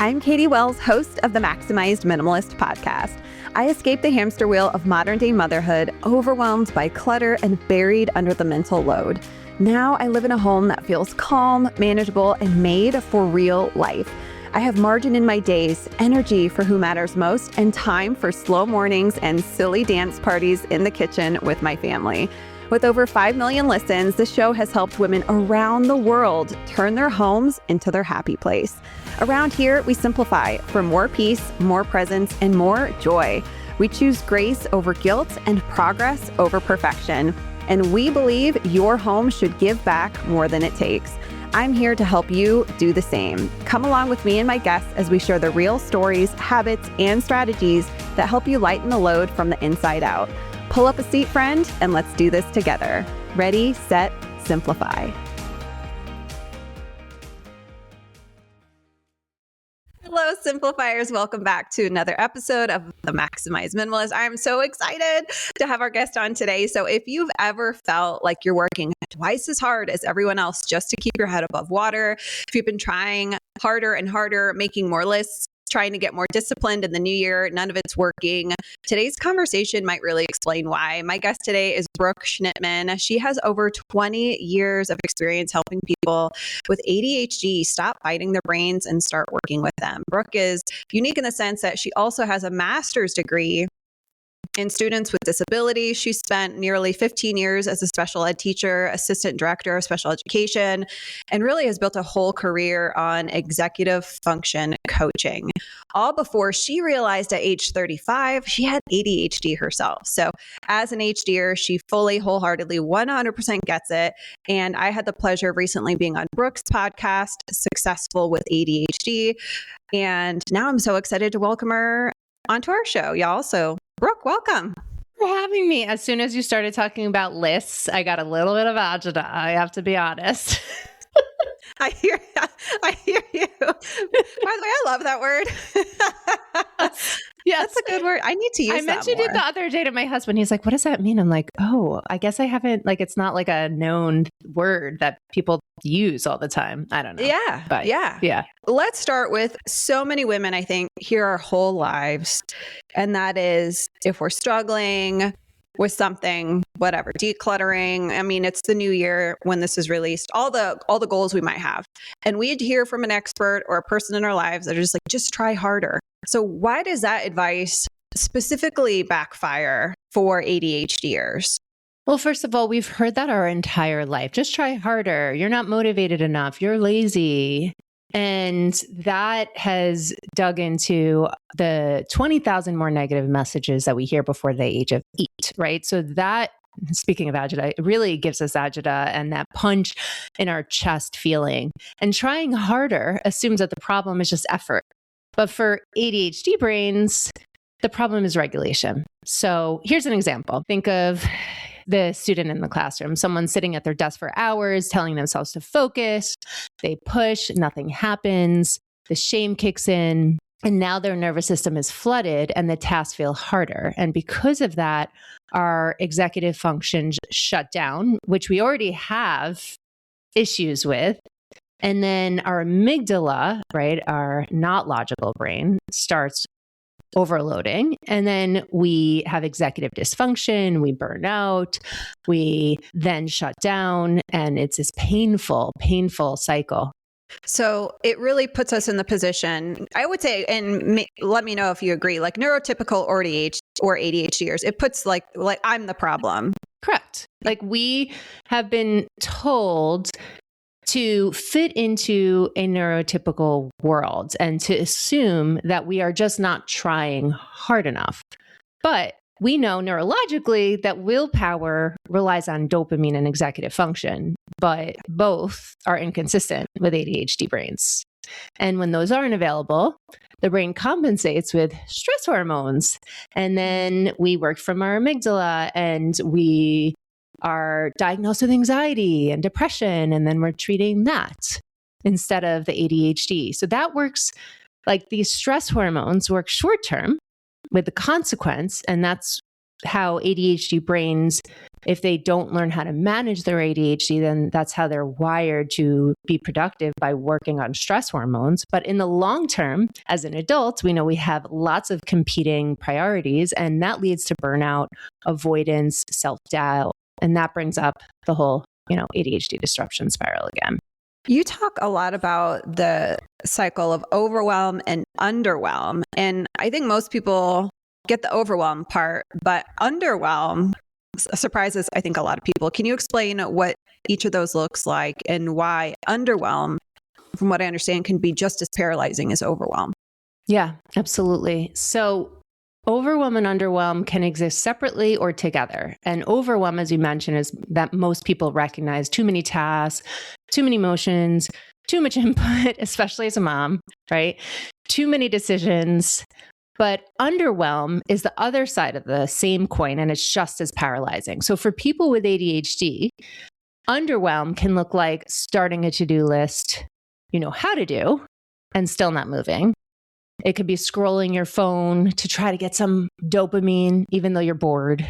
I'm Katie Wells, host of the Maximized Minimalist podcast. I escaped the hamster wheel of modern-day motherhood, overwhelmed by clutter and buried under the mental load. Now I live in a home that feels calm, manageable, and made for real life. I have margin in my days, energy for who matters most, and time for slow mornings and silly dance parties in the kitchen with my family. With over 5 million listens, the show has helped women around the world turn their homes into their happy place. Around here, we simplify for more peace, more presence, and more joy. We choose grace over guilt and progress over perfection. And we believe your home should give back more than it takes. I'm here to help you do the same. Come along with me and my guests as we share the real stories, habits, and strategies that help you lighten the load from the inside out. Pull up a seat, friend, and let's do this together. Ready, set, simplify. Hello, Simplifiers. Welcome back to another episode of the Maximized Minimalist. I'm so excited to have our guest on today. So if you've ever felt like you're working twice as hard as everyone else just to keep your head above water, if you've been trying harder and harder, making more lists, trying to get more disciplined in the new year, none of it's working, today's conversation might really explain why. My guest today is Brooke Schnittman. She has over 20 years of experience helping people with ADHD stop fighting their brains and start working with them. Brooke is unique in the sense that she also has a master's degree in students with disabilities. She spent nearly 15 years as a special ed teacher, assistant director of special education, and really has built a whole career on executive function coaching. All before she realized at age 35, she had ADHD herself. So as an HDer, she fully, wholeheartedly, 100% gets it. And I had the pleasure of recently being on Brooke's podcast, Successful with ADHD. And now I'm so excited to welcome her onto our show, y'all. So Brooke, welcome. For having me. As soon as you started talking about lists, I got a little bit of agita. I have to be honest. I hear you. By the way, I love that word. Yes, that's a good word. I need to use that I mentioned more. it the other day to my husband. He's like, what does that mean? I'm like, oh, I guess I haven't, it's not like a known word that people use all the time. I don't know. Yeah. But yeah. Let's start with so many women, I think, hear our whole lives. And that is if we're struggling with something, whatever, decluttering. I mean, it's the new year when this is released, all the goals we might have. And we'd hear from an expert or a person in our lives that are just like, just try harder. So why does that advice specifically backfire for ADHDers? Well, first of all, we've heard that our entire life. Just try harder. You're not motivated enough. You're lazy. And that has dug into the 20,000 more negative messages that we hear before the age of 8, right? So that, speaking of agita, it really gives us agita and that punch in our chest feeling. And trying harder assumes that the problem is just effort. But for ADHD brains, the problem is regulation. So here's an example. Think of the student in the classroom, someone sitting at their desk for hours, telling themselves to focus. They push, nothing happens. The shame kicks in, and now their nervous system is flooded and the tasks feel harder. And because of that, our executive functions shut down, which we already have issues with. And then our amygdala, right, our not logical brain, starts overloading. And then we have executive dysfunction, we burn out, we then shut down, and it's this painful cycle. So it really puts us in the position, I would say, and let me know if you agree, like neurotypical or ADHDers, it puts like I'm the problem. Correct. Like we have been told to fit into a neurotypical world and to assume that we are just not trying hard enough. But we know neurologically that willpower relies on dopamine and executive function, but both are inconsistent with ADHD brains. And when those aren't available, the brain compensates with stress hormones. And then we work from our amygdala and we are diagnosed with anxiety and depression, and then we're treating that instead of the ADHD. So that works, like these stress hormones work short term with the consequence, and that's how ADHD brains, if they don't learn how to manage their ADHD, then that's how they're wired to be productive, by working on stress hormones. But in the long term, as an adult, we know we have lots of competing priorities, and that leads to burnout, avoidance, self-doubt. And that brings up the whole, ADHD disruption spiral again. You talk a lot about the cycle of overwhelm and underwhelm. And I think most people get the overwhelm part, but underwhelm surprises, I think, a lot of people. Can you explain what each of those looks like and why underwhelm, from what I understand, can be just as paralyzing as overwhelm? Yeah, absolutely. So overwhelm and underwhelm can exist separately or together. And overwhelm, as you mentioned, is that most people recognize too many tasks, too many emotions, too much input, especially as a mom, right? Too many decisions. But underwhelm is the other side of the same coin, and it's just as paralyzing. So for people with ADHD, underwhelm can look like starting a to-do list, you know how to do, and still not moving. It could be scrolling your phone to try to get some dopamine, even though you're bored.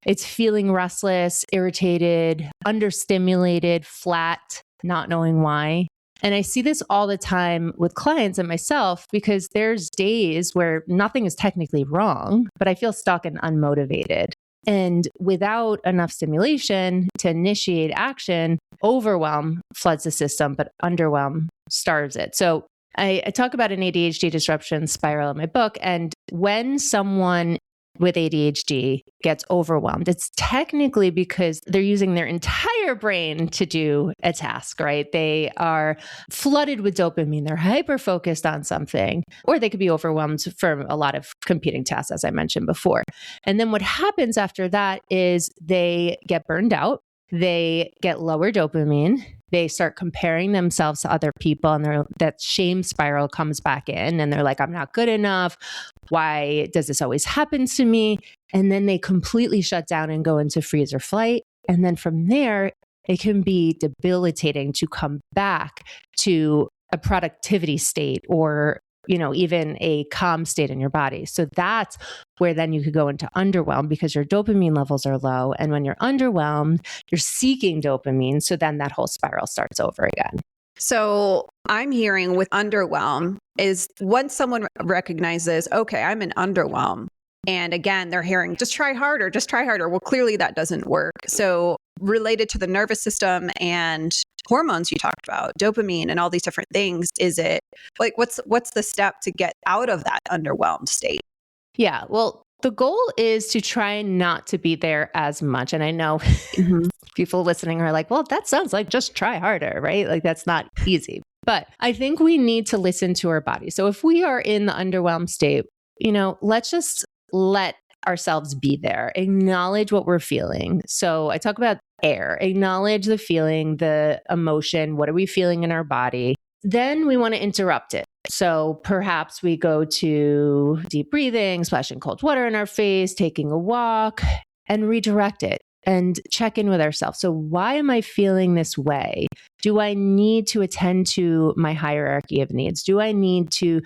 It's feeling restless, irritated, understimulated, flat, not knowing why. And I see this all the time with clients and myself, because there's days where nothing is technically wrong, but I feel stuck and unmotivated. And without enough stimulation to initiate action, overwhelm floods the system, but underwhelm starves it. So I talk about an ADHD disruption spiral in my book. And when someone with ADHD gets overwhelmed, it's technically because they're using their entire brain to do a task, right? They are flooded with dopamine. They're hyper-focused on something, or they could be overwhelmed from a lot of competing tasks, as I mentioned before. And then what happens after that is they get burned out. They get lower dopamine. They start comparing themselves to other people, and that shame spiral comes back in, and they're like, I'm not good enough. Why does this always happen to me? And then they completely shut down and go into freeze or flight. And then from there, it can be debilitating to come back to a productivity state, or even a calm state in your body. So that's where then you could go into underwhelm, because your dopamine levels are low. And when you're underwhelmed, you're seeking dopamine. So then that whole spiral starts over again. So I'm hearing with underwhelm is once someone recognizes, okay, I'm in underwhelm. And again, they're hearing, just try harder, just try harder. Well, clearly that doesn't work. So related to the nervous system and hormones you talked about, dopamine and all these different things, is it like, what's the step to get out of that underwhelmed state? Yeah, well, the goal is to try not to be there as much. And I know people listening are like, well, that sounds like just try harder, right? Like that's not easy. But I think we need to listen to our body. So if we are in the underwhelmed state, let's just let ourselves be there. Acknowledge what we're feeling. So I talk about air. Acknowledge the feeling, the emotion. What are we feeling in our body? Then we want to interrupt it. So perhaps we go to deep breathing, splashing cold water in our face, taking a walk, and redirect it and check in with ourselves. So why am I feeling this way? Do I need to attend to my hierarchy of needs? Do I need to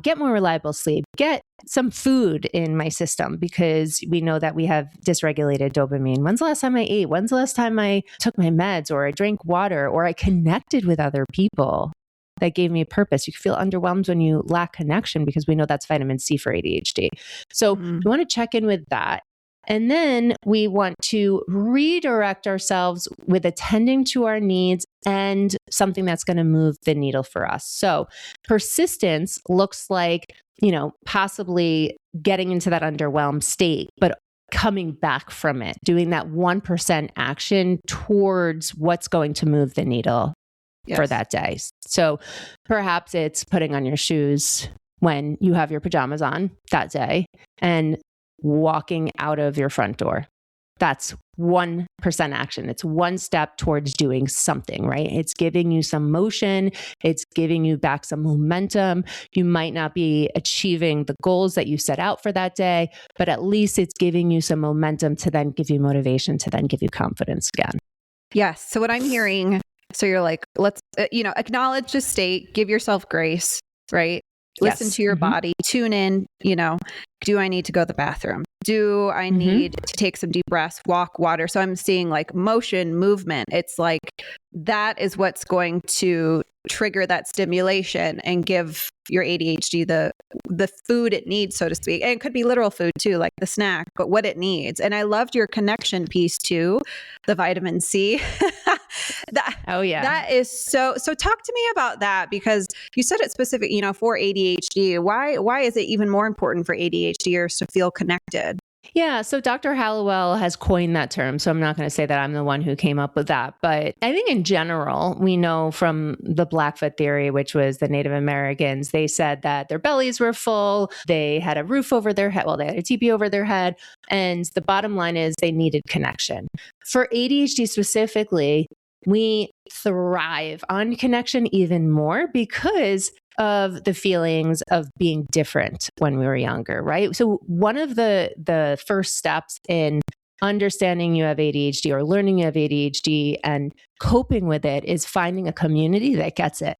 get more reliable sleep? Get some food in my system, because we know that we have dysregulated dopamine. When's the last time I ate? When's the last time I took my meds, or I drank water, or I connected with other people that gave me a purpose? You can feel underwhelmed when you lack connection, because we know that's vitamin C for ADHD. So we want to check in with that. And then we want to redirect ourselves with attending to our needs and something that's going to move the needle for us. So persistence looks like, possibly getting into that underwhelmed state, but coming back from it, doing that 1% action towards what's going to move the needle for that day. So perhaps it's putting on your shoes when you have your pajamas on that day and walking out of your front door. That's 1% action. It's one step towards doing something, right? It's giving you some motion. It's giving you back some momentum. You might not be achieving the goals that you set out for that day, but at least it's giving you some momentum to then give you motivation, to then give you confidence again. Yes. So what I'm hearing, so you're like, let's, acknowledge the state, give yourself grace, right? Listen to your body, tune in, do I need to go to the bathroom? Do I need to take some deep breaths, walk, water? So I'm seeing like motion, movement. It's like that is what's going to trigger that stimulation and give your ADHD the food it needs, so to speak. And it could be literal food too, like the snack, but what it needs. And I loved your connection piece too, the vitamin C. That is so talk to me about that, because you said it's specific, for ADHD. Why is it even more important for ADHDers to feel connected? Yeah. So Dr. Hallowell has coined that term. So I'm not going to say that I'm the one who came up with that. But I think in general, we know from the Blackfoot theory, which was the Native Americans, they said that their bellies were full. They had a roof over their head. Well, they had a teepee over their head. And the bottom line is they needed connection. For ADHD specifically, we thrive on connection even more because of the feelings of being different when we were younger, right? So one of the first steps in understanding you have ADHD or learning you have ADHD and coping with it is finding a community that gets it.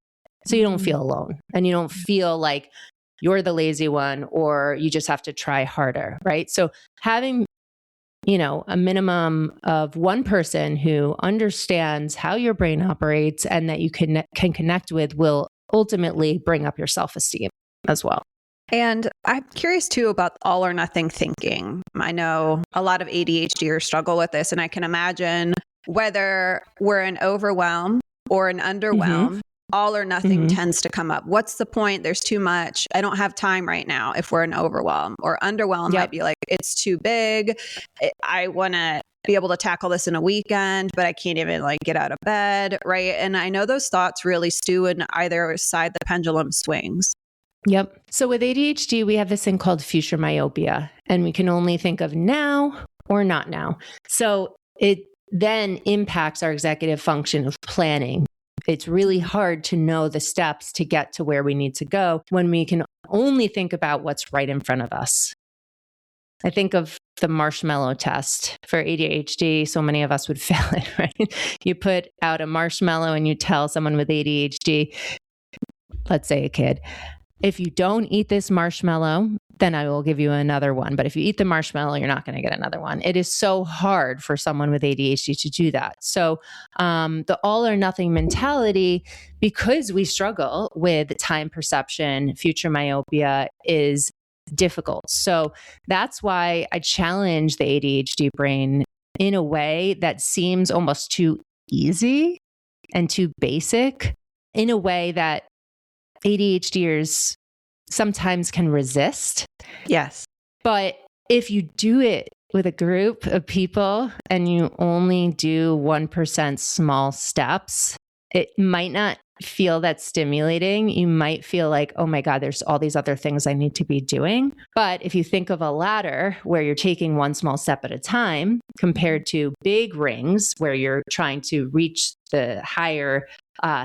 So you don't feel alone and you don't feel like you're the lazy one or you just have to try harder, right? So having a minimum of one person who understands how your brain operates and that you can connect with will ultimately bring up your self-esteem as well. And I'm curious too about all or nothing thinking. I know a lot of ADHDers struggle with this, and I can imagine whether we're in overwhelm or an underwhelm, all or nothing tends to come up. What's the point? There's too much. I don't have time right now if we're in overwhelm. Or underwhelm might be like, it's too big. I want to be able to tackle this in a weekend, but I can't even like get out of bed, right? And I know those thoughts really stew in either side the pendulum swings. Yep. So with ADHD, we have this thing called future myopia, and we can only think of now or not now. So it then impacts our executive function of planning. It's really hard to know the steps to get to where we need to go when we can only think about what's right in front of us. I think of the marshmallow test for ADHD. So many of us would fail it, right? You put out a marshmallow and you tell someone with ADHD, let's say a kid, if you don't eat this marshmallow, then I will give you another one. But if you eat the marshmallow, you're not going to get another one. It is so hard for someone with ADHD to do that. So the all or nothing mentality, because we struggle with time perception, future myopia, is difficult. So that's why I challenge the ADHD brain in a way that seems almost too easy and too basic, in a way that ADHDers sometimes can resist. Yes. But if you do it with a group of people and you only do 1% small steps, it might not feel that stimulating. You might feel like, oh my God, there's all these other things I need to be doing. But if you think of a ladder where you're taking one small step at a time compared to big rings where you're trying to reach the higher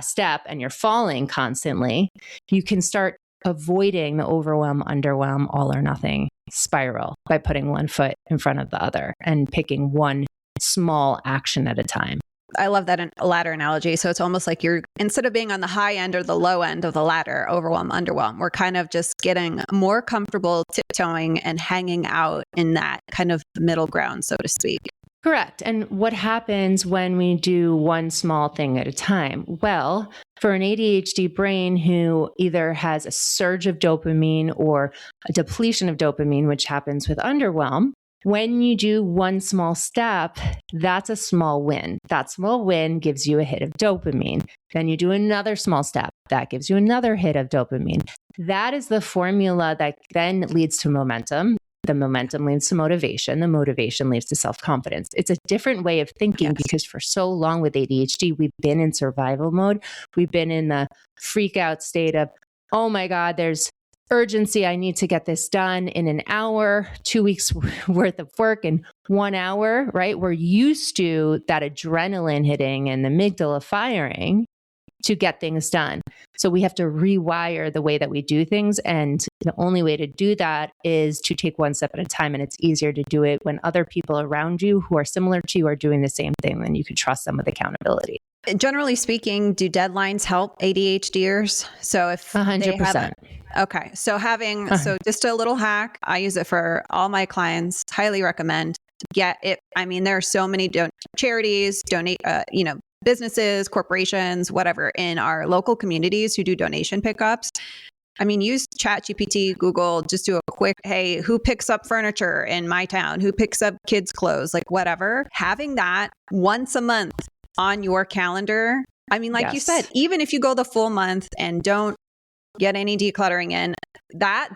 step and you're falling constantly, you can start avoiding the overwhelm, underwhelm, all or nothing spiral by putting one foot in front of the other and picking one small action at a time. I love that ladder analogy. So it's almost like you're, instead of being on the high end or the low end of the ladder, overwhelm, underwhelm, we're kind of just getting more comfortable tiptoeing and hanging out in that kind of middle ground, so to speak. Correct. And what happens when we do one small thing at a time? Well, for an ADHD brain who either has a surge of dopamine or a depletion of dopamine, which happens with underwhelm, when you do one small step, that's a small win. That small win gives you a hit of dopamine. Then you do another small step. That gives you another hit of dopamine. That is the formula that then leads to momentum. The momentum leads to motivation. The motivation leads to self-confidence. It's a different way of thinking because for so long with ADHD, we've been in survival mode. We've been in the freak out state of, oh my God, there's urgency. I need to get this done in an hour, 2 weeks worth of work in 1 hour, right? We're used to that adrenaline hitting and the amygdala firing to get things done. So we have to rewire the way that we do things. And the only way to do that is to take one step at a time. And it's easier to do it when other people around you who are similar to you are doing the same thing. Then you can trust them with accountability. Generally speaking, do deadlines help ADHDers? So if they have 100%. okay. So so just a little hack. I use it for all my clients. Highly recommend. Get it. I mean, there are so many charities, businesses, corporations, whatever, in our local communities who do donation pickups. I mean, use ChatGPT, Google, just do a quick, hey, who picks up furniture in my town? Who picks up kids' clothes? Like whatever. Having that once a month on your calendar. I mean, like you said, even if you go the full month and don't get any decluttering in, that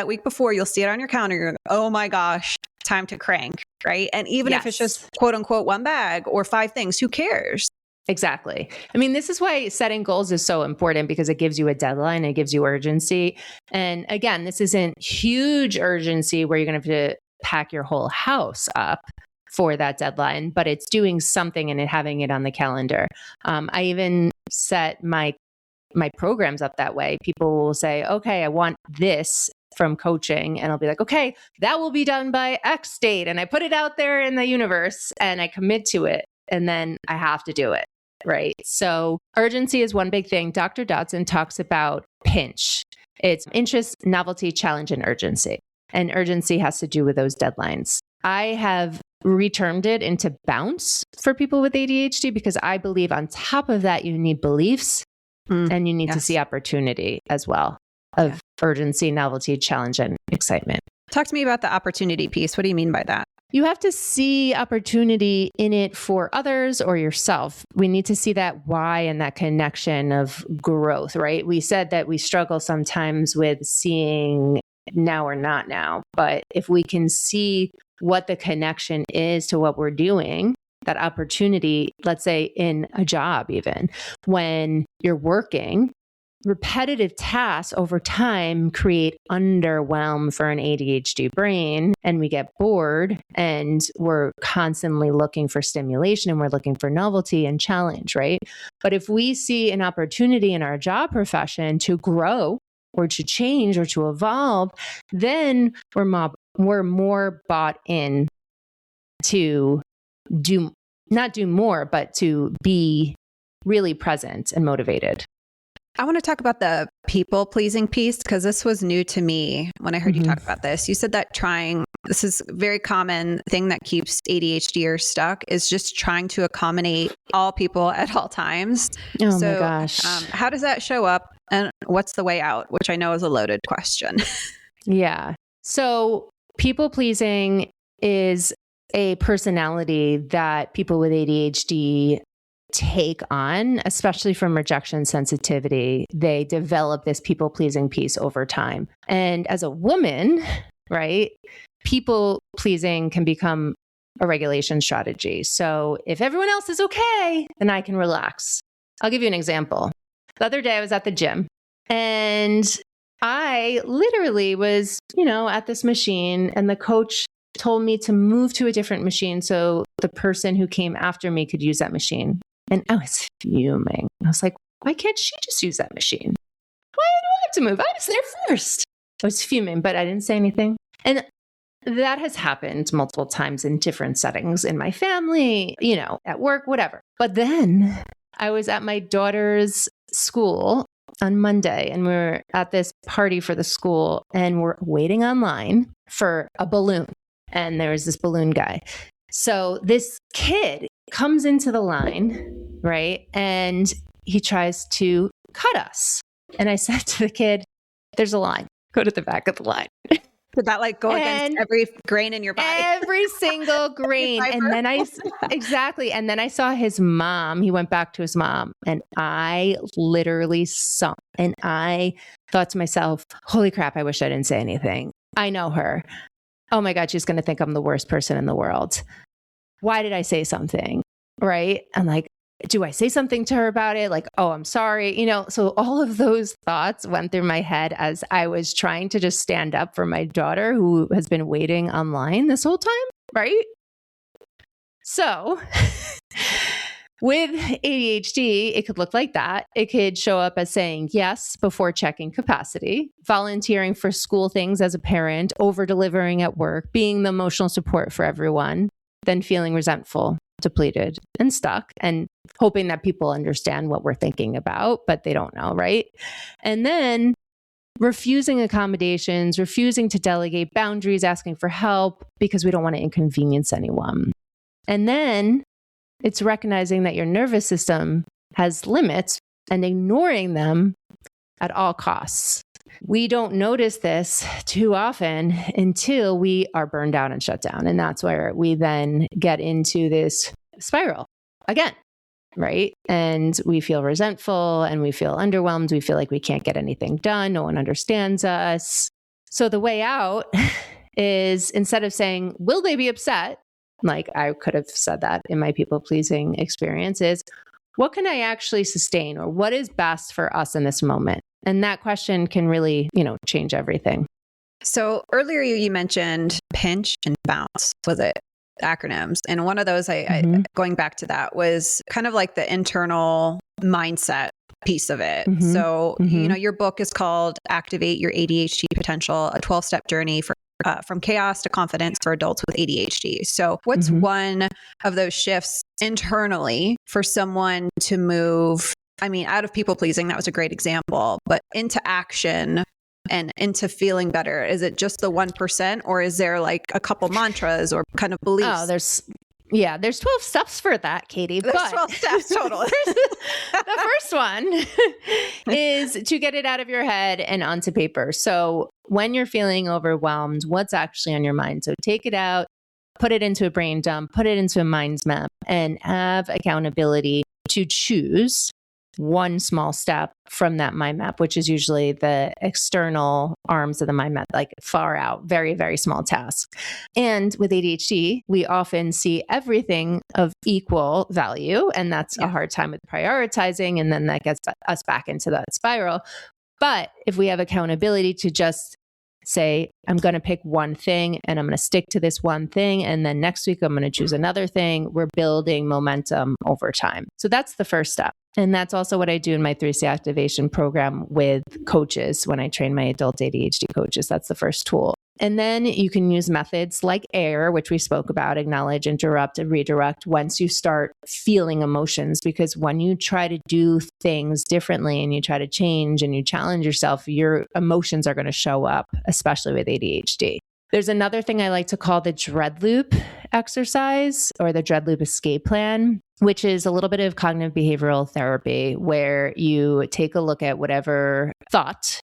week before, you'll see it on your calendar. You're like, oh my gosh, time to crank, right? And even if it's just quote unquote one bag or 5 things, who cares? Exactly. I mean, this is why setting goals is so important, because it gives you a deadline, it gives you urgency. And again, this isn't huge urgency where you're going to have to pack your whole house up for that deadline, but it's doing something and having it on the calendar. I even set my programs up that way. People will say, okay, I want this from coaching. And I'll be like, okay, that will be done by X date. And I put it out there in the universe and I commit to it. And then I have to do it. Right. So urgency is one big thing. Dr. Dodson talks about pinch. It's interest, novelty, challenge, and urgency. And urgency has to do with those deadlines. I have retermed it into bounce for people with ADHD because I believe on top of that, you need beliefs and you need to see opportunity as well of urgency, novelty, challenge, and excitement. Talk to me about the opportunity piece. What do you mean by that? You have to see opportunity in it for others or yourself. We need to see that why and that connection of growth, right? We said that we struggle sometimes with seeing now or not now, but if we can see what the connection is to what we're doing, that opportunity, let's say in a job, even when you're working, repetitive tasks over time create underwhelm for an ADHD brain, and we get bored and we're constantly looking for stimulation and we're looking for novelty and challenge, right? But if we see an opportunity in our job profession to grow or to change or to evolve, then we're more bought in to not do more, but to be really present and motivated. I want to talk about the people pleasing piece because this was new to me when I heard you talk about this. You said that this is a very common thing that keeps ADHDers stuck, is just trying to accommodate all people at all times. Oh my gosh. How does that show up and what's the way out? Which I know is a loaded question. Yeah. So people pleasing is a personality that people with ADHD take on, especially from rejection sensitivity. They develop this people pleasing piece over time. And as a woman, right, people pleasing can become a regulation strategy. So if everyone else is okay, then I can relax. I'll give you an example. The other day I was at the gym and I literally was, at this machine, and the coach told me to move to a different machine so the person who came after me could use that machine. And I was fuming. I was like, why can't she just use that machine? Why do I have to move? I was there first. I was fuming, but I didn't say anything. And that has happened multiple times in different settings in my family, at work, whatever. But then I was at my daughter's school on Monday, and we were at this party for the school, and we're waiting online for a balloon. And there was this balloon guy. So this kid comes into the line, right? And he tries to cut us. And I said to the kid, there's a line. Go to the back of the line. Did that go against every grain in your body? Every single grain. And then exactly. And then I saw his mom. He went back to his mom, and I literally saw, and I thought to myself, holy crap, I wish I didn't say anything. I know her. Oh my God, she's going to think I'm the worst person in the world. Why did I say something? Right? I'm like, do I say something to her about it? Like, oh, I'm sorry. So all of those thoughts went through my head as I was trying to just stand up for my daughter who has been waiting online this whole time. Right? So with ADHD, it could look like that. It could show up as saying yes before checking capacity, volunteering for school things as a parent, over delivering at work, being the emotional support for everyone, then feeling resentful depleted and stuck and hoping that people understand what we're thinking about, but they don't know, right? And then refusing accommodations, refusing to delegate boundaries, asking for help because we don't want to inconvenience anyone. And then it's recognizing that your nervous system has limits and ignoring them at all costs. We don't notice this too often until we are burned out and shut down. And that's where we then get into this spiral again, right? And we feel resentful and we feel underwhelmed. We feel like we can't get anything done. No one understands us. So the way out is, instead of saying, will they be upset? Like I could have said that in my people-pleasing experience, is what can I actually sustain, or what is best for us in this moment? And that question can really, change everything. So earlier you mentioned pinch and bounce. Was it acronyms? And one of those, I going back to that, was kind of like the internal mindset piece of it. So, your book is called Activate Your ADHD Potential, a 12-step journey from chaos to confidence for adults with ADHD. So what's one of those shifts internally for someone to move, out of people pleasing, that was a great example, but into action and into feeling better? Is it just the 1%, or is there like a couple mantras or kind of beliefs? Oh, there's 12 steps for that, Katie. There's 12 steps total. The first one is to get it out of your head and onto paper. So when you're feeling overwhelmed, what's actually on your mind? So take it out, put it into a brain dump, put it into a mind map, and have accountability to choose one small step from that mind map, which is usually the external arms of the mind map, like far out, very, very small tasks. And with ADHD, we often see everything of equal value, and that's a hard time with prioritizing. And then that gets us back into that spiral. But if we have accountability to just say, I'm going to pick one thing and I'm going to stick to this one thing, and then next week I'm going to choose another thing, we're building momentum over time. So that's the first step. And that's also what I do in my 3C activation program with coaches when I train my adult ADHD coaches. That's the first tool. And then you can use methods like AIR, which we spoke about, acknowledge, interrupt, and redirect, once you start feeling emotions. Because when you try to do things differently and you try to change and you challenge yourself, your emotions are going to show up, especially with ADHD. There's another thing I like to call the dread loop exercise, or the dread loop escape plan, which is a little bit of cognitive behavioral therapy, where you take a look at whatever thought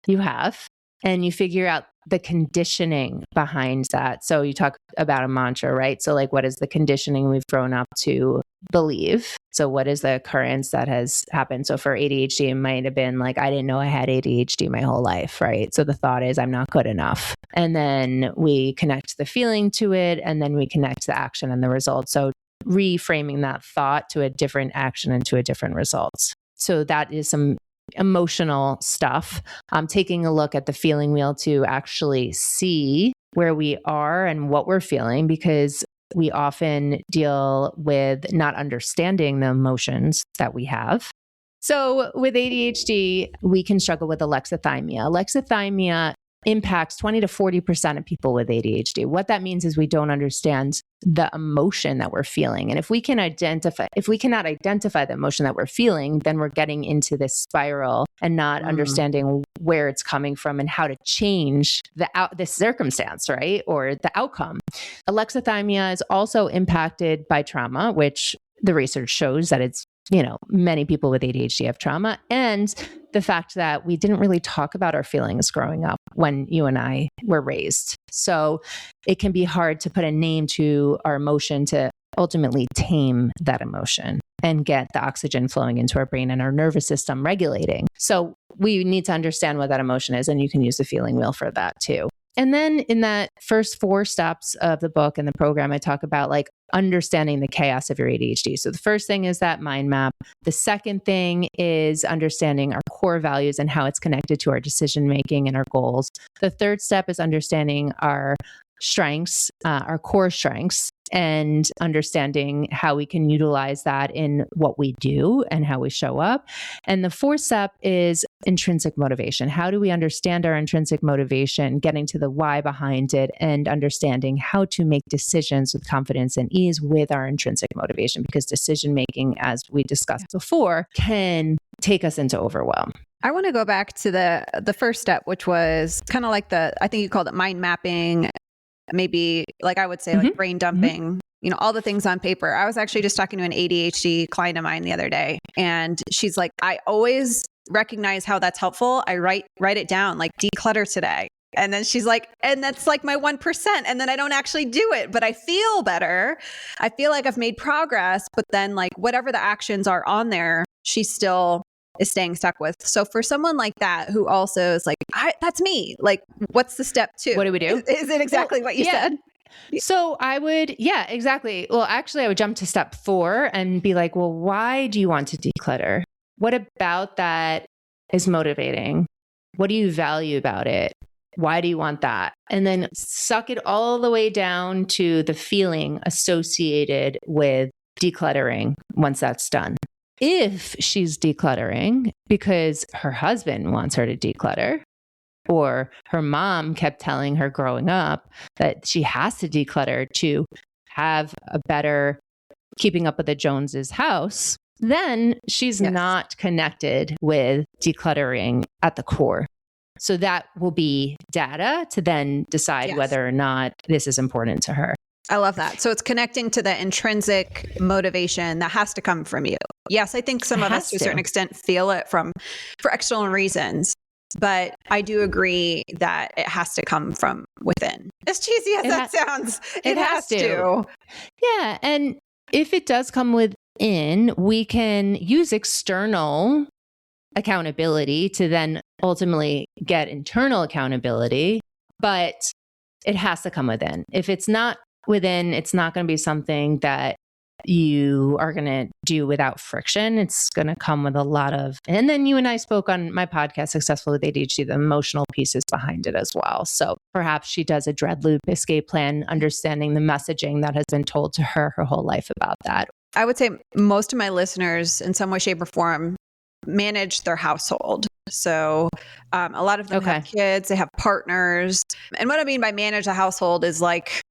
you have and you figure out the conditioning behind that. So you talk about a mantra, right? So like, what is the conditioning we've grown up to believe? So what is the occurrence that has happened? So for ADHD, it might have been like, I didn't know I had ADHD my whole life, right? So the thought is, I'm not good enough. And then we connect the feeling to it, and then we connect the action and the result. So reframing that thought to a different action and to a different result. So that is some emotional stuff. Taking a look at the feeling wheel to actually see where we are and what we're feeling, because we often deal with not understanding the emotions that we have. So with ADHD, we can struggle with alexithymia. Alexithymia impacts 20 to 40% of people with ADHD. What that means is we don't understand the emotion that we're feeling. And if we cannot identify the emotion that we're feeling, then we're getting into this spiral and not understanding where it's coming from and how to change the circumstance, right? Or the outcome. Alexithymia is also impacted by trauma, which the research shows that it's, many people with ADHD have trauma, and the fact that we didn't really talk about our feelings growing up when you and I were raised. So it can be hard to put a name to our emotion to ultimately tame that emotion and get the oxygen flowing into our brain and our nervous system regulating. So we need to understand what that emotion is, and you can use the feeling wheel for that too. And then in that first 4 steps of the book and the program, I talk about like understanding the chaos of your ADHD. So the first thing is that mind map. The second thing is understanding our core values and how it's connected to our decision making and our goals. The third step is understanding our strengths, our core strengths, and understanding how we can utilize that in what we do and how we show up. And the fourth step is intrinsic motivation. How do we understand our intrinsic motivation, getting to the why behind it, and understanding how to make decisions with confidence and ease with our intrinsic motivation? Because decision making, as we discussed before, can take us into overwhelm. I want to go back to the first step, which was kind of like I think you called it mind mapping, maybe like I would say like brain dumping, all the things on paper. I was actually just talking to an ADHD client of mine the other day, and she's like, I always recognize how that's helpful. I write it down, like declutter today. And then she's like, and that's like my 1%. And then I don't actually do it, but I feel better. I feel like I've made progress, but then like whatever the actions are on there, she still is staying stuck with. So for someone like that, who also is like, that's me, like, what's the step 2? What do we do? Is it exactly what you said? So I would, exactly. Well, actually I would jump to step 4 and be like, well, why do you want to declutter? What about that is motivating? What do you value about it? Why do you want that? And then suck it all the way down to the feeling associated with decluttering once that's done. If she's decluttering because her husband wants her to declutter, or her mom kept telling her growing up that she has to declutter to have a better keeping up with the Joneses house, then she's not connected with decluttering at the core. So that will be data to then decide whether or not this is important to her. I love that. So it's connecting to the intrinsic motivation that has to come from you. Yes, I think some of us to a certain extent feel it for external reasons, but I do agree that it has to come from within. As cheesy as that sounds, it has to. Yeah. And if it does come within, we can use external accountability to then ultimately get internal accountability, but it has to come within. If it's not within, it's not going to be something that you are going to do without friction. It's going to come with a lot of, and then you and I spoke on my podcast, Successful with ADHD, the emotional pieces behind it as well. So perhaps she does a dread loop escape plan, understanding the messaging that has been told to her whole life about that. I would say most of my listeners in some way, shape or form manage their household. So a lot of them have kids, they have partners. And what I mean by manage a household is like,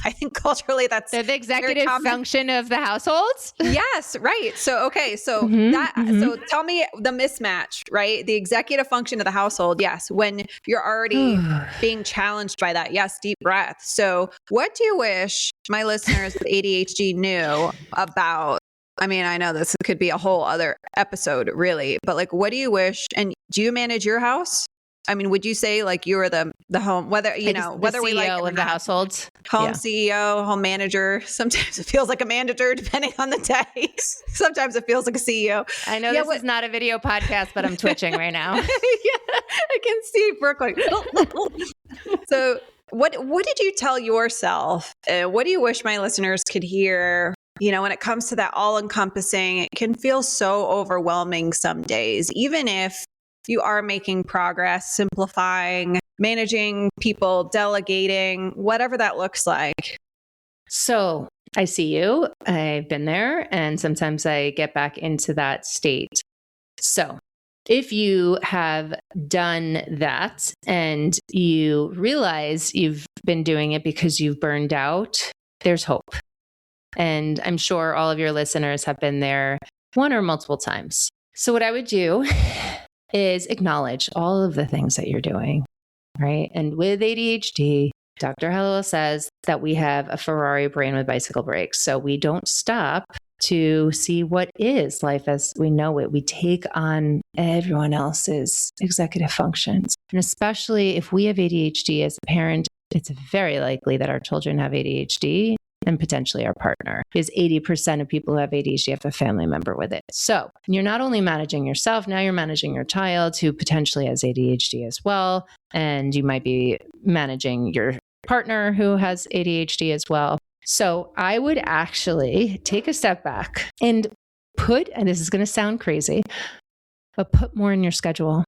I think culturally that's the executive function of the households. Yes, right. So so so tell me the mismatch, right? The executive function of the household. Yes, when you're already being challenged by that. Yes, deep breath. So what do you wish my listeners with ADHD knew about? I mean, I know this could be a whole other episode, really, but like, what do you wish? And do you manage your house? I mean, would you say like you are the home, whether, whether we like CEO of the household, home CEO, home manager, sometimes it feels like a manager depending on the day. Sometimes it feels like a CEO. I know this is not a video podcast, but I'm twitching right now. I can see Brooke like, So what did you tell yourself? What do you wish my listeners could hear? When it comes to that all encompassing, it can feel so overwhelming some days, even if you are making progress, simplifying, managing people, delegating, whatever that looks like. So I see you. I've been there, and sometimes I get back into that state. So if you have done that and you realize you've been doing it because you've burned out, there's hope. And I'm sure all of your listeners have been there one or multiple times. So what I would do is acknowledge all of the things that you're doing, right? And with ADHD, Dr. Hallowell says that we have a Ferrari brain with bicycle brakes. So we don't stop to see what is life as we know it. We take on everyone else's executive functions. And especially if we have ADHD as a parent, it's very likely that our children have ADHD and potentially our partner, because 80% of people who have ADHD have a family member with it. So you're not only managing yourself, now you're managing your child who potentially has ADHD as well. And you might be managing your partner who has ADHD as well. So I would actually take a step back and and this is going to sound crazy, but put more in your schedule.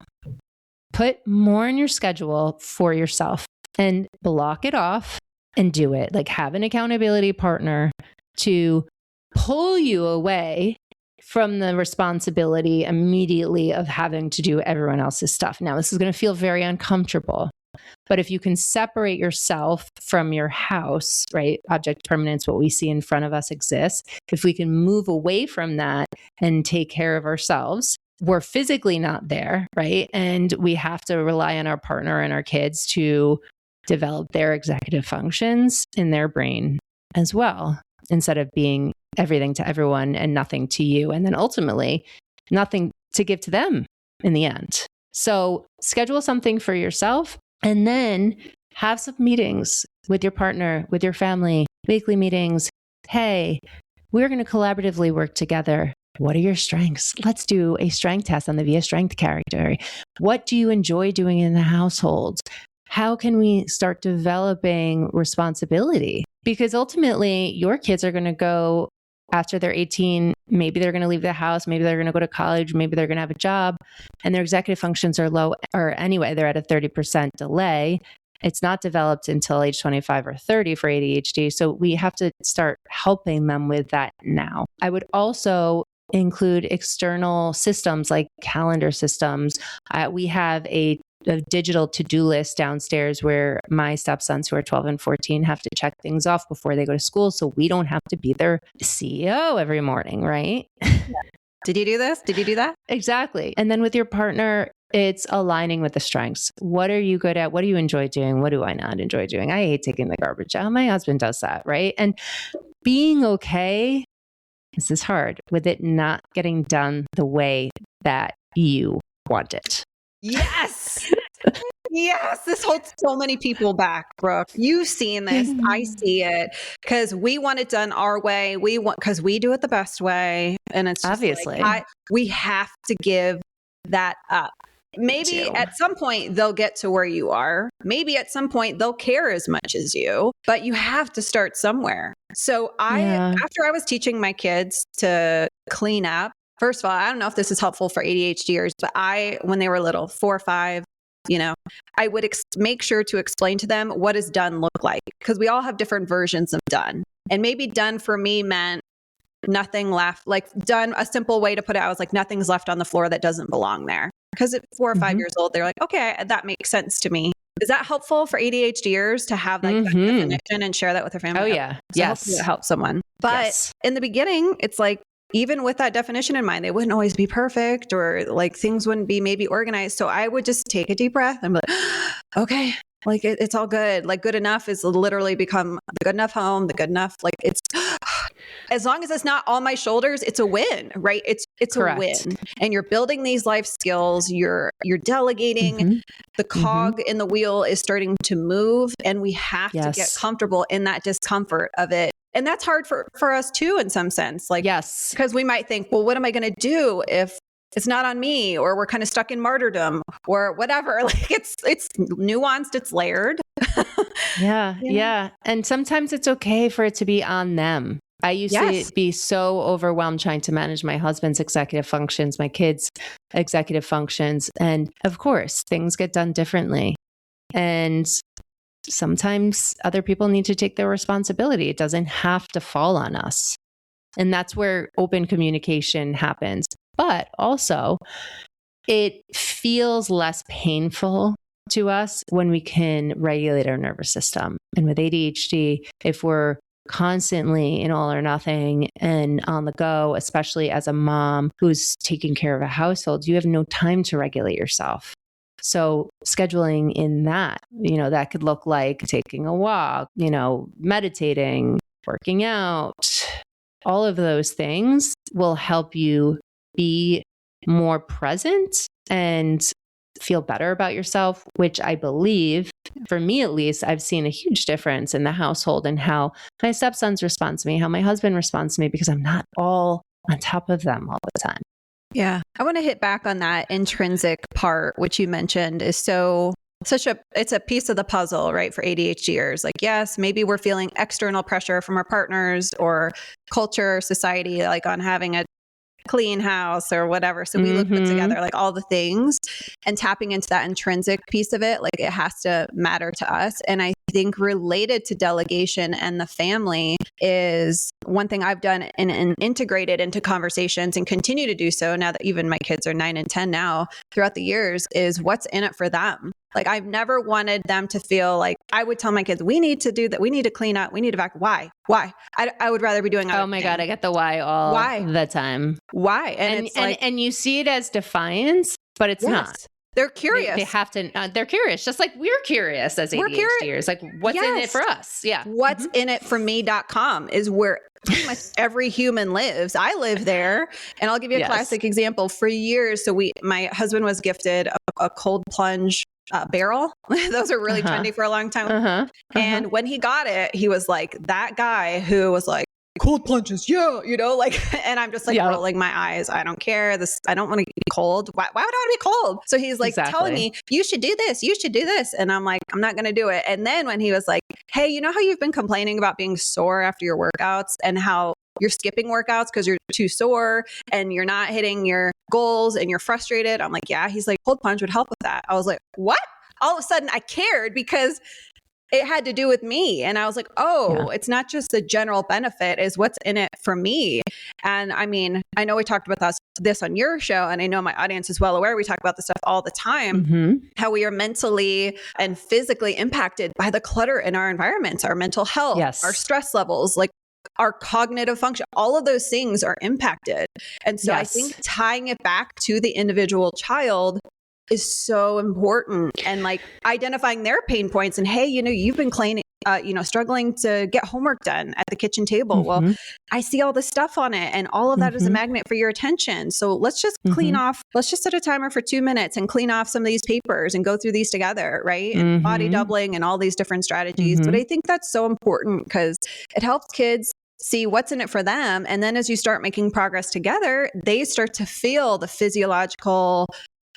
Put more in your schedule for yourself and block it off. And do it. Like have an accountability partner to pull you away from the responsibility immediately of having to do everyone else's stuff. Now, this is going to feel very uncomfortable, but if you can separate yourself from your house, right? Object permanence, what we see in front of us exists. If we can move away from that and take care of ourselves, we're physically not there, right? And we have to rely on our partner and our kids to develop their executive functions in their brain as well, instead of being everything to everyone and nothing to you. And then ultimately, nothing to give to them in the end. So schedule something for yourself and then have some meetings with your partner, with your family, weekly meetings. Hey, we're going to collaboratively work together. What are your strengths? Let's do a strength test on the VIA Strength Category. What do you enjoy doing in the household? How can we start developing responsibility? Because ultimately, your kids are going to go after they're 18. Maybe they're going to leave the house. Maybe they're going to go to college. Maybe they're going to have a job and their executive functions are low, or anyway, they're at a 30% delay. It's not developed until age 25 or 30 for ADHD. So we have to start helping them with that now. I would also include external systems like calendar systems. We have a digital to-do list downstairs where my stepsons who are 12 and 14 have to check things off before they go to school. So we don't have to be their CEO every morning, right? Did you do this? Did you do that? Exactly. And then with your partner, it's aligning with the strengths. What are you good at? What do you enjoy doing? What do I not enjoy doing? I hate taking the garbage out. My husband does that, right? And being okay, this is hard, with it not getting done the way that you want it. Yes. Yes. This holds so many people back, Brooke. You've seen this. I see it because we want it done our way. Because we do it the best way. And it's just obviously we have to give that up. Maybe at some point they'll get to where you are. Maybe at some point they'll care as much as you, but you have to start somewhere. So after I was teaching my kids to clean up, first of all, I don't know if this is helpful for ADHDers, but when they were little, 4 or 5, I would make sure to explain to them what does done look like, because we all have different versions of done. And maybe done for me meant nothing left, like done, a simple way to put it, I was like, nothing's left on the floor that doesn't belong there. Because at 4 or 5 years old, they're like, okay, that makes sense to me. Is that helpful for ADHDers to have like that definition and share that with their family? Oh yeah. So yes. It helps someone. But in the beginning, it's like, even with that definition in mind, they wouldn't always be perfect, or like things wouldn't be maybe organized. So I would just take a deep breath and be like, okay, like it's all good. Like good enough is literally become the good enough home, the good enough. Like it's, as long as it's not on my shoulders, it's a win, right? It's correct. A win. And you're building these life skills. You're delegating. The cog in the wheel is starting to move, and we have to get comfortable in that discomfort of it. And that's hard for us too, in some sense. Like, because we might think, well, what am I going to do if it's not on me, or we're kind of stuck in martyrdom or whatever? Like it's nuanced, it's layered. Yeah. And sometimes it's okay for it to be on them. I used to be so overwhelmed trying to manage my husband's executive functions, my kids' executive functions. And of course, things get done differently. And sometimes other people need to take their responsibility. It doesn't have to fall on us. And that's where open communication happens. But also, it feels less painful to us when we can regulate our nervous system. And with ADHD, if we're constantly in all or nothing and on the go, especially as a mom who's taking care of a household, you have no time to regulate yourself. So scheduling in that, that could look like taking a walk, meditating, working out. All of those things will help you be more present and feel better about yourself, which I believe, for me at least, I've seen a huge difference in the household and how my stepsons respond to me, how my husband responds to me, because I'm not all on top of them all the time. Yeah. I want to hit back on that intrinsic part, which you mentioned is it's a piece of the puzzle, right? For ADHDers. Like, yes, maybe we're feeling external pressure from our partners or culture, society, like on having a clean house or whatever. So we look put together like all the things, and tapping into that intrinsic piece of it. Like it has to matter to us. And I think related to delegation and the family is one thing I've done and integrated into conversations and continue to do so now that even my kids are 9 and 10 now throughout the years is what's in it for them. Like I've never wanted them to feel like I would tell my kids, we need to do that. We need to clean up. We need to vacuum. Why? I would rather be doing other Oh my things. God. I get the why all the time. Why? And it's like, and you see it as defiance, but it's not. They're curious. They have to, they're curious, just like we're curious as ADHDers. Like, what's in it for us? Yeah. What's in it for me.com is where pretty much every human lives. I live there. And I'll give you a classic example. For years, my husband was gifted a cold plunge barrel. Those are really trendy for a long time. And when he got it, he was like that guy who was like, cold plunges, and I'm just like rolling my eyes. I don't care. I don't want to be cold. Why would I want to be cold? So he's like telling me, you should do this. You should do this. And I'm like, I'm not going to do it. And then when he was like, hey, you know how you've been complaining about being sore after your workouts and how you're skipping workouts because you're too sore and you're not hitting your goals and you're frustrated. I'm like, yeah. He's like, cold plunge would help with that. I was like, what? All of a sudden I cared because it had to do with me. And I was like, it's not just the general benefit, is what's in it for me. And I mean, I know we talked about this on your show, and I know my audience is well aware. We talk about this stuff all the time, how we are mentally and physically impacted by the clutter in our environments, our mental health, our stress levels, like our cognitive function, all of those things are impacted. And so I think tying it back to the individual child is so important, and like identifying their pain points and, hey, you've been struggling to get homework done at the kitchen table. Well, I see all this stuff on it and all of that is a magnet for your attention. So let's just clean off, let's just set a timer for 2 minutes and clean off some of these papers and go through these together. Right. And body doubling and all these different strategies. But I think that's so important because it helps kids see what's in it for them. And then as you start making progress together, they start to feel the physiological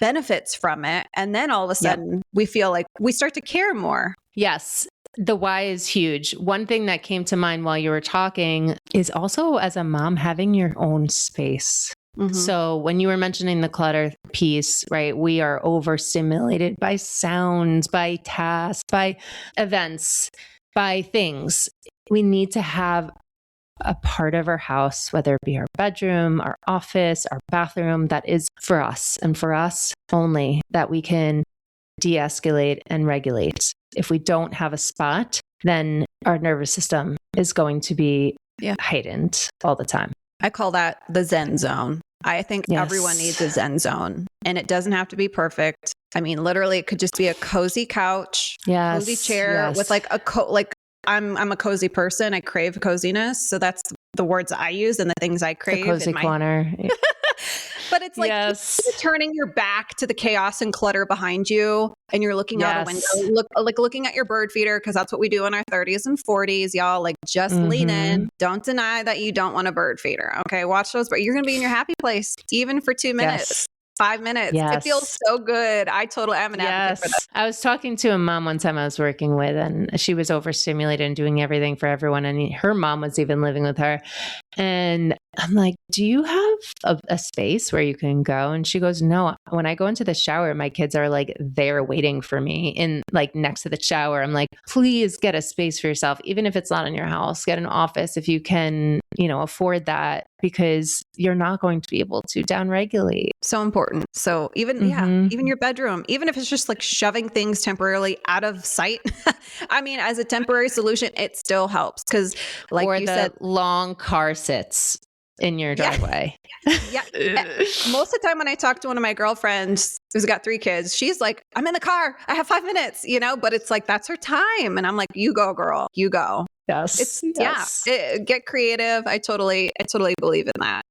benefits from it. And then all of a sudden we feel like we start to care more. Yes. The why is huge. One thing that came to mind while you were talking is also, as a mom, having your own space. So when you were mentioning the clutter piece, right, we are overstimulated by sounds, by tasks, by events, by things. We need to have a part of our house, whether it be our bedroom, our office, our bathroom, that is for us and for us only, that we can de-escalate and regulate. If we don't have a spot, then our nervous system is going to be heightened all the time. I call that the Zen zone. I think everyone needs a Zen zone, and it doesn't have to be perfect. I mean, literally, it could just be a cozy couch, cozy chair with like I'm a cozy person. I crave coziness. So that's the words I use and the things I crave. The cozy corner. But it's like you're turning your back to the chaos and clutter behind you, and you're looking out a window, looking at your bird feeder, because that's what we do in our 30s and 40s, y'all. Like, just lean in. Don't deny that you don't want a bird feeder. Okay, watch those. But you're going to be in your happy place, even for 2 minutes. 5 minutes. It feels so good. I totally am an advocate for that. I was talking to a mom one time I was working with, and she was overstimulated and doing everything for everyone. And her mom was even living with her. And I'm like, do you have a space where you can go? And she goes, no. When I go into the shower, my kids are like there waiting for me in like next to the shower. I'm like, please get a space for yourself. Even if it's not in your house, get an office if you can, afford that, because you're not going to be able to downregulate. So important. So even your bedroom, even if it's just like shoving things temporarily out of sight. I mean, as a temporary solution, it still helps, because like you said, long car sits in your driveway. Most of the time when I talk to one of my girlfriends who's got 3 kids, she's like, I'm in the car. I have 5 minutes, but it's like, that's her time. And I'm like, you go, girl, you go. Yes. Get creative. I totally believe in that.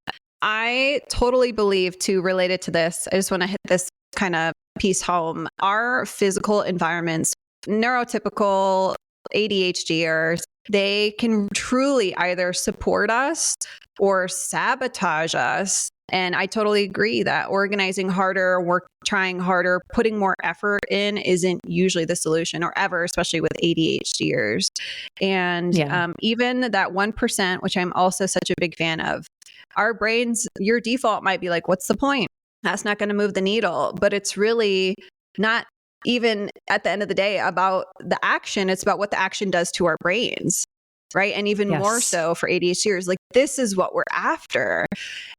I totally believe, too, related to this, I just want to hit this kind of piece home. Our physical environments, neurotypical ADHDers, they can truly either support us or sabotage us. And I totally agree that organizing harder, trying harder, putting more effort in isn't usually the solution, or ever, especially with ADHDers. And even that 1%, which I'm also such a big fan of, our brains, your default might be like, what's the point? That's not going to move the needle. But it's really not even at the end of the day about the action, it's about what the action does to our brains. Right. And even more so for ADHDers, like this is what we're after.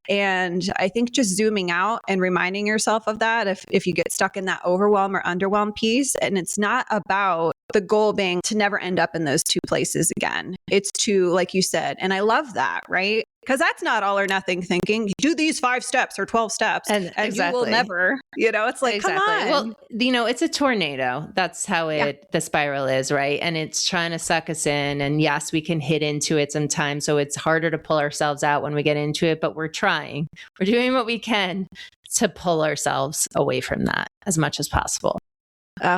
And I think just zooming out and reminding yourself of that, if you get stuck in that overwhelm or underwhelm piece, and it's not about the goal being to never end up in those two places again. It's to, like you said, and I love that, right? Because that's not all or nothing thinking. Do these 5 steps or 12 steps and you will never, it's like, come on. Well, it's a tornado. That's how the spiral is, right? And it's trying to suck us in. And yes, we can hit into it sometimes. So it's harder to pull ourselves out when we get into it, but we're trying. We're doing what we can to pull ourselves away from that as much as possible.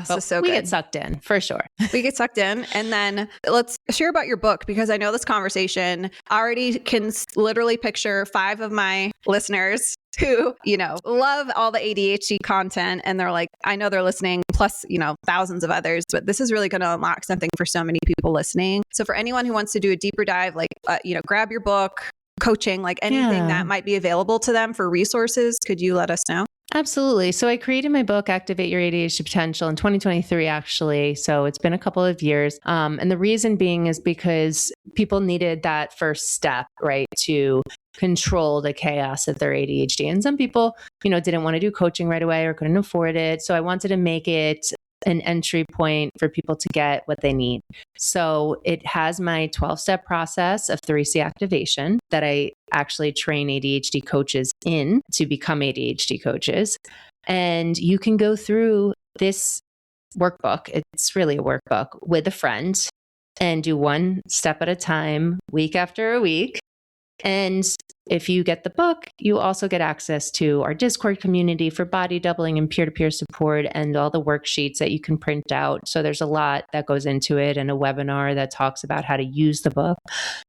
So we get sucked in for sure. We get sucked in. And then let's share about your book, because I know this conversation already can literally picture 5 of my listeners who, love all the ADHD content. And they're like, I know they're listening, plus, thousands of others, but this is really going to unlock something for so many people listening. So for anyone who wants to do a deeper dive, like, grab your book, coaching, like anything that might be available to them for resources, could you let us know? Absolutely. So I created my book, Activate Your ADHD Potential, in 2023, actually. So it's been a couple of years. And the reason being is because people needed that first step, right, to control the chaos of their ADHD. And some people, didn't want to do coaching right away or couldn't afford it. So I wanted to make it an entry point for people to get what they need. So it has my 12-step process of 3C activation that I actually train ADHD coaches in to become ADHD coaches. And you can go through this workbook. It's really a workbook with a friend and do one step at a time, week after week. And if you get the book, you also get access to our Discord community for body doubling and peer-to-peer support and all the worksheets that you can print out. So there's a lot that goes into it, and a webinar that talks about how to use the book.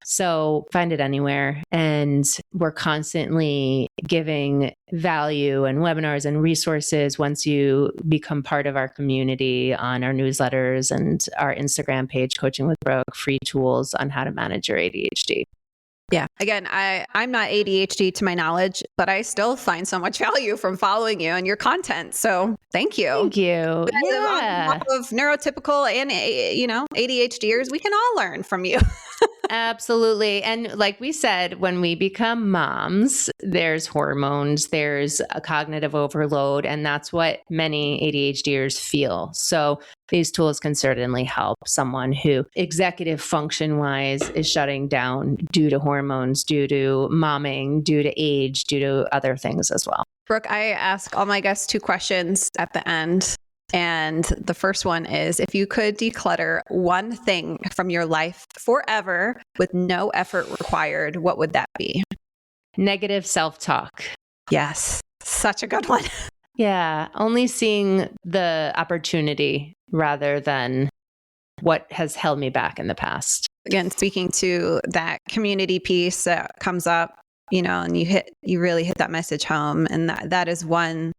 So find it anywhere. And we're constantly giving value and webinars and resources once you become part of our community on our newsletters and our Instagram page, Coaching with Brooke, free tools on how to manage your ADHD. Yeah. Again, I'm not ADHD to my knowledge, but I still find so much value from following you and your content. So thank you. Thank you. Yeah. On top of neurotypical and, ADHDers, we can all learn from you. Absolutely. And like we said, when we become moms, there's hormones, there's a cognitive overload, and that's what many ADHDers feel. So these tools can certainly help someone who executive function wise is shutting down due to hormones, due to momming, due to age, due to other things as well. Brooke, I ask all my guests 2 questions at the end. And the first one is, if you could declutter one thing from your life forever with no effort required, what would that be? Negative self-talk. Yes. Such a good one. Yeah. Only seeing the opportunity rather than what has held me back in the past. Again, speaking to that community piece that comes up, and you really hit that message home. And that is one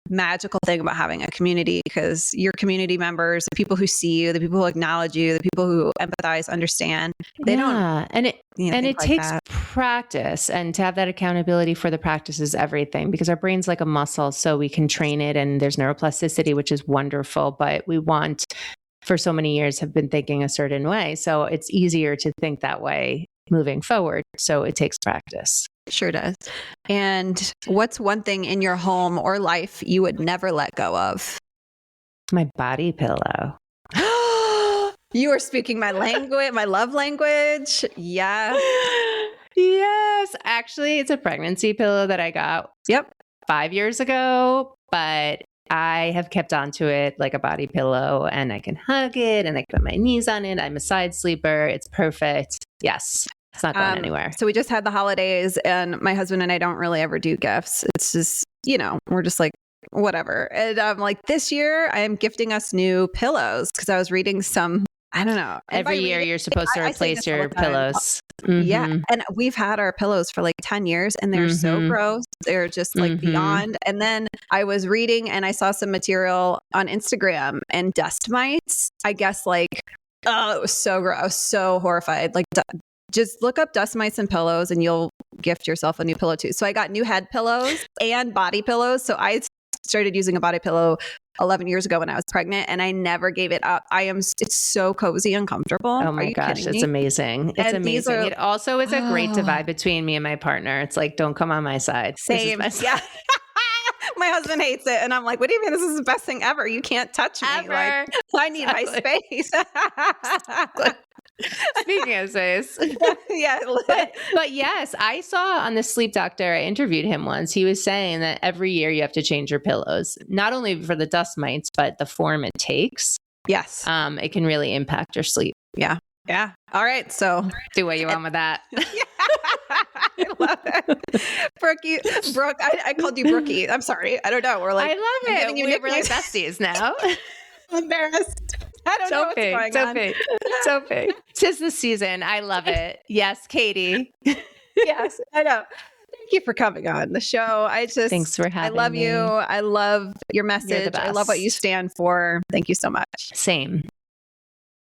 magical thing about having a community, because your community members, the people who see you, the people who acknowledge you, the people who empathize, understand, they don't. And it takes practice, and to have that accountability for the practice is everything, because our brain's like a muscle, so we can train it, and there's neuroplasticity, which is wonderful, but we for so many years have been thinking a certain way. So it's easier to think that way moving forward. So it takes practice. Sure does. And what's one thing in your home or life you would never let go of? My body pillow. You are speaking my language, my love language. Yeah. Yes. Actually, it's a pregnancy pillow that I got 5 years ago, but I have kept onto it like a body pillow, and I can hug it and I can put my knees on it. I'm a side sleeper. It's perfect. Yes. It's not going anywhere. So we just had the holidays, and my husband and I don't really ever do gifts. It's just, we're just like, whatever. And I'm like, this year I am gifting us new pillows, because I was reading I don't know. Every year you're supposed to replace your pillows. Mm-hmm. Yeah. And we've had our pillows for like 10 years and they're so gross. They're just like beyond. And then I was reading and I saw some material on Instagram, and dust mites, I guess, like, it was so gross. I was so horrified. Like, just look up dust mites and pillows and you'll gift yourself a new pillow too. So I got new head pillows and body pillows. So I started using a body pillow 11 years ago when I was pregnant, and I never gave it up. It's so cozy and comfortable. Oh Are my you gosh, kidding it's me? amazing. It's And these amazing. are- It also is a great divide between me and my partner. It's like, don't come on my side. This is Same. my side. Yeah. My husband hates it. And I'm like, what do you mean? This is the best thing ever. You can't touch me. Ever. Like, I need my space. Speaking of space. Yeah. But yes, I saw on the sleep doctor, I interviewed him once. He was saying that every year you have to change your pillows, not only for the dust mites, but the form it takes. Yes. It can really impact your sleep. Yeah. Yeah. All right. So do what you want with that. I love it. Brooke, I called you Brookie. I'm sorry. I don't know. We're like, I love it. We're like besties now. I'm embarrassed. I don't know what's going on. Sophie. 'Tis the season. I love it. Yes, Katie. Yes, I know. Thank you for coming on the show. Thanks for having me. I love me. you. I love your message. I love what you stand for. Thank you so much. Same.